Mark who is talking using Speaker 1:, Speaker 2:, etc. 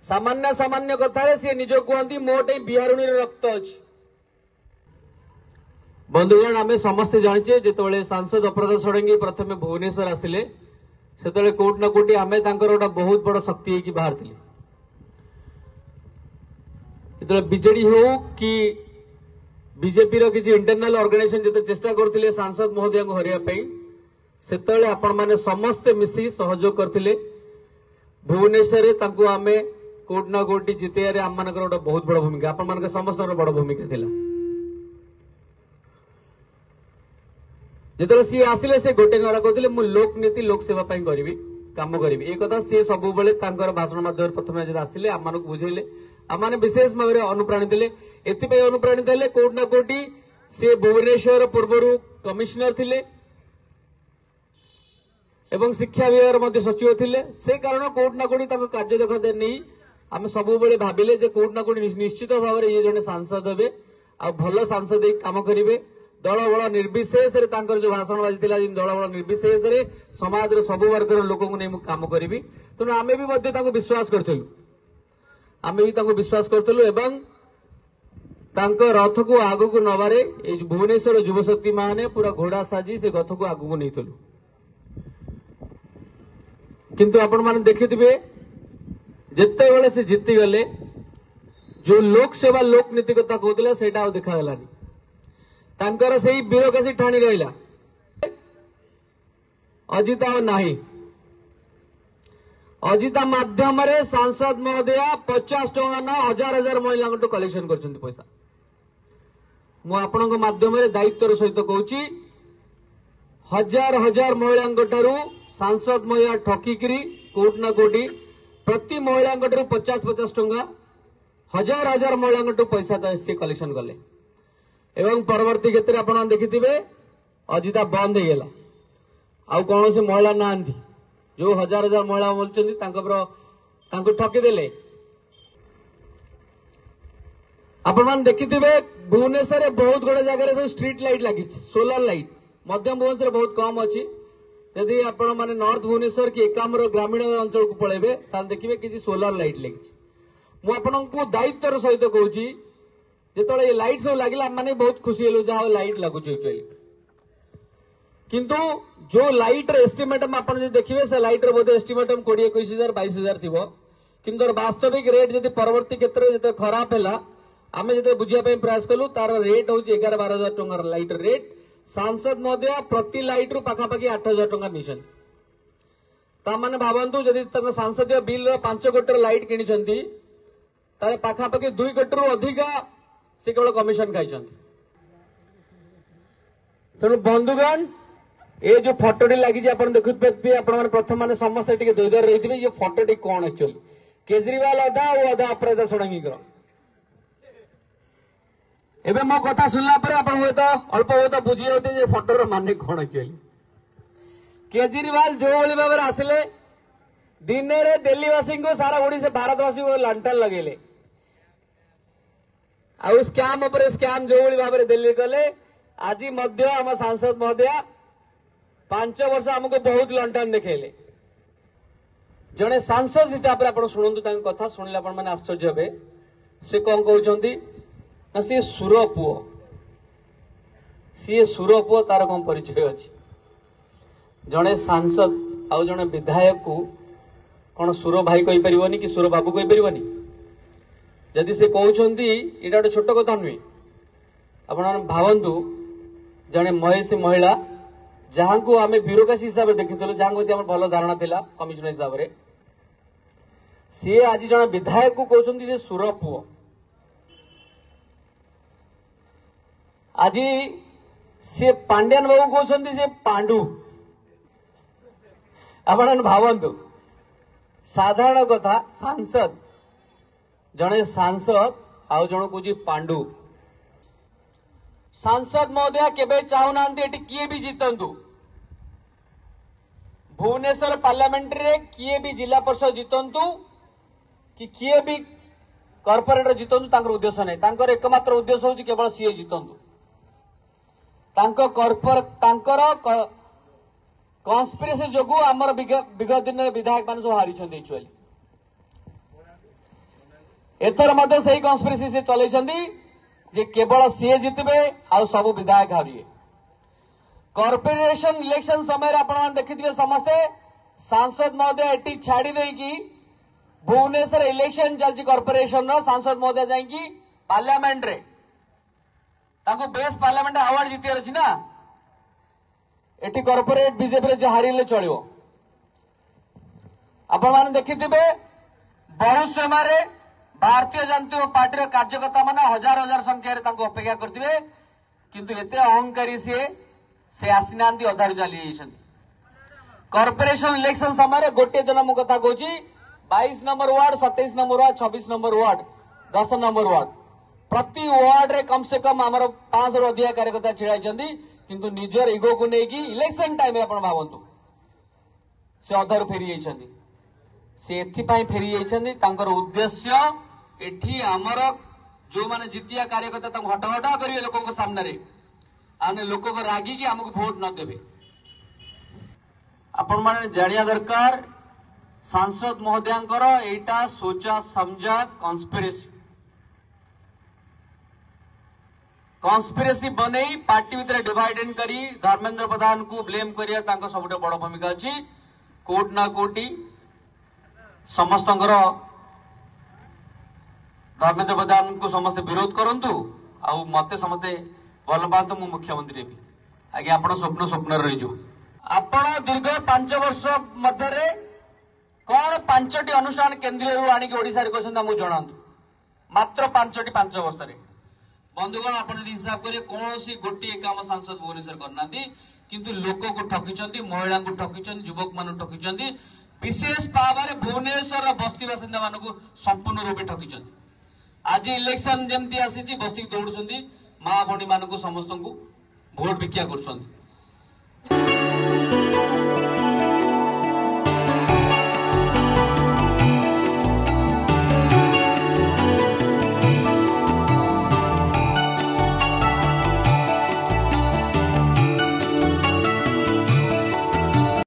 Speaker 1: सामान्य सामान्य कथा सी निज कहती मोटे बिहारुणी रक्त अच्छी। बंधुगण आम समस्ते जाचे जो सांसद अप्रद षडंगी प्रथम भुवनेश्वर आसिले से कोट ना कोटी आम गोटे बहुत बड़ शक्ति होगी बाहर थे। जो बीजेडी हो कि बीजेपी किसी इंटरनल ऑर्गेनाइजेशन जो चेष्टा करते सांसद महोदय को हरवाई से आपण मैंने समस्ते मिसी सहयोग करते भुवनेश्वर आम कोट ना कोटी जितेबारे आम मान गोटे बहुत बड़ भूमिका आपण मान समस्त बड़ भूमिका थी। जिते सी आसिले से गोटे नारा कहते मुझे लोकनीति लोक सेवा करी काम करी एक कथा सी सब भाषण माध्यम प्रथम आसिले आम बुझेले आम विशेष भाव में अनुप्राणित हेले अनुप्राणित हेले कोट ना कोटी सी भुवनेश्वर पूर्वर कमिशनर थिले एवं शिक्षा विभाग सचिव थिले से कारण कोट ना कोटी कार्य दक्षता नहीं आम सब भाविले कोट ना कोटी निश्चित भाव में ये जड़े सांसद हे आ भल सांसद काम करेंगे दल बल निर्विशेष जो भाषण बाजी दल बल निर्विशेष समाज सब वर्ग लोक नहीं काम करी तेणु आम भी विश्वास करूँ आम भी विश्वास करूँ एवं रथ को आग को नबारे भुवनेश्वर युवशक्ति माने पूरा घोड़ा साजी से रथ को आग को नहीं किंतु आपण मैंने देखिथे जिते बड़े से जीती गले जो लोक सेवा लोकनीति कथा कहते से देखागलानी तांकर से ब्यूरोक्रेसी ठाणी रहा अजिता नहीं अजिता माध्यम सांसद महोदय 50 टंका ना हजार हजार महिला कलेक्शन कर पैसा मुझे माध्यम दायित्वर सहित कहूँ हजार हजार महिला सांसद महोदय ठकिकी कोट ना कोटी प्रति महिला 50-50 टंका हजार हजार महिला पैसा सी कलेक्शन कले एवं परवर्ती क्षेत्र में आप देखिथे अजिता बंद हो गला आउ कौन से महिला ना जो हजार हजार महिला बोलते ठकीदे आपण देखिथे भुवनेश्वर बहुत गुड़ा जगह सब स्ट्रीट लाइट लगी सोलार लाइट मध्यम भुवनेश्वर बहुत कम अच्छी यदि आपण माने नॉर्थ भुवनेश्वर कि एकाम्र ग्रामीण अंचल को पलैबे देखिए किसी सोलार लाइट लगी मुझे दायित्वर सहित कहूँ जो ये लाइट सब लगे मैंने बहुत खुशी हेलु जहाँ लाइट लगुच किंतु जो लाइट एस्टिमेट आप देखिए से लाइट बोधे एस्टिमेट 20,000-21,000 थी कि वास्तविक रेट जब परवर्ती क्षेत्र में जो खराब है आम जो बुझापी प्रयास कलु तार रेट हूँ 11-12,000 टंकार लाइट रेट सांसद महोदय प्रति लाइट रू पाखापाखि 8,000 टंका निशन ताने भावतु जदि सांसदीय बिल 5 कोटी लाइट किनी पाखापाखि 2 कोटी रू अधिका से केवल कमिशन खाई तेणु बंधुगण ये जो फटोटी लगी देखुए प्रथम मैंने समस्त दुईदर रही ये फटोटी कौन एक्चुअली केजरीवाल अधा और अधा अपराध षडंगी एवं मो कथा सुनला तो अल्प बहुत बुझी जाते फटोर मान कौन एक्चुअली केजरीवाल जो भाव में आसिले दिन में दिल्लीवासी को सारा ओडिशा भारतवासी को लंटन लगेले आउ स्कैम उपरे स्कैम जो भाव में दिल्ली कले आज आम सांसद महोदय 5 वर्ष आमको बहुत लंटन देखेले जड़े सांसद हिसाब से शुणु कथा शुणिले मैंने आश्चर्य हे सी कौन कहते ना सी सुर पुओ सी सुर पुओ तार कौन परिचय अच्छी जड़े सांसद आउ जड़े विधायक को कौन सुर भाई कहीपरि कि सुर बाबू कहीपरि जदि से कहते ये गोटे छोट कथा नुहे आप भावतु जड़े महेश महिला जहां को आम ब्यूरोक्रेसी हिसाब से देखी जहां को भल धारणा था कमिशनर हिसाब से सी आज जड़े विधायक को कहते सुर पुओ आज सी पांड्यान बाबू कहते से पांडु आप भावतु साधारण कथा सांसद जड़े सांसद आउ जन को पांडु सांसद महोदय केबे चाहूना किए भी जीतंतु भुवनेश्वर पार्लियामेंट्री रे किए भी जिला परिषद जीतंतु कि किए भी कॉर्पोरेटर जीतंतु तांकर उद्देश्य नहीं तांकर एकमात्र उद्देश्य होची केवल सीए जीतंतु तांको कॉर्पोरेट तांकर कॉन्स्पिरेसी जोगु आमर विगत दिन विधायक मान सब हारी एक्चुअली एथर मध्य से कन्स्पिरेसी से चलैछन्ती जे केवल सी जितबे आ सब विधायक हारिए। कॉर्पोरेशन इलेक्शन समय आपण देखिथिबे समस्ते सांसद महोदय एटी छाड़ी देकी भुवनेश्वर इलेक्शन चलती कॉर्पोरेशन रो सांसद महोदय जाइकी पार्लियामेंट रे ताको बेस्ट पार्लियामेंट अवार्ड जीती अछि ना। एटी कॉर्पोरेट बीजेपी रे हारिले चलियो। आपण माने देखिथिबे बहुत समय भारतीय जनता पार्टी कार्यकर्ता माने हजार हजार संख्या रे ताको अपेक्षा करथिबे किंतु एते अहंकारी से आसीनांती अधारू चली जाइछन्ती। कॉर्पोरेशन इलेक्शन समय गोटे दिन मु कथा कहूँ 22 number ward 27 number ward 26 number ward 10 number ward प्रति वार्ड रे कम से कम आमर 500 अधिक कार्यकर्ता छिड़ाई किंतु निजर इगो को लेकिन इलेक्शन टाइम में आपण भावंतु से अधारू फेरी जाइछन्ती। से एथिपाई फेरी जाइछन्ती तांकर उद्देश्य एठी आमर जो माने जितिया कार्यकर्ता तांको हटाहटा करिवे लोकन सामने रे आने लोक को रागी कि हमको भोट न देवे। आपण माने जानिया दरकार सांसद महोदयांकर एटा सोचा समझा कॉन्स्पिरेसी बनेई पार्टी भीतर डिवाइड एंड करी धर्मेंद्र प्रधान को ब्लेम करिया तांको सबुठे बड़ भूमिका अछि। कोर्ट ना कोर्टी समस्त धर्मेंद्र प्रधान को समस्त विरोध करंतु आ मते समते भल पात मु मुख्यमंत्री भी आगे आपण स्वप्न स्वप्न रहीजो। आपण दीर्घ 5 वर्ष मध्य कौन 5टी अनुष्ठान केंद्रीय आणिक ओडिसा रे कहछन हमु जणांतु मात्र 5 वर्ष रे बंधुगण आपण हिसाब करे कोनोसी गोटी काम सांसद भुवनेश्वर करनांती किंतु लोक को ठकिचंती महिला को ठकिचंती युवक मान ठकिचंती विशेष भाव में भुवनेश्वर बस्ती बासिंदा मान को संपूर्ण रूपे ठकिचंती। आज इलेक्शन जेमती आसी बस्ती दौड़ुचंती माँ भणी मान समस्त को भोट भिक्षा कर।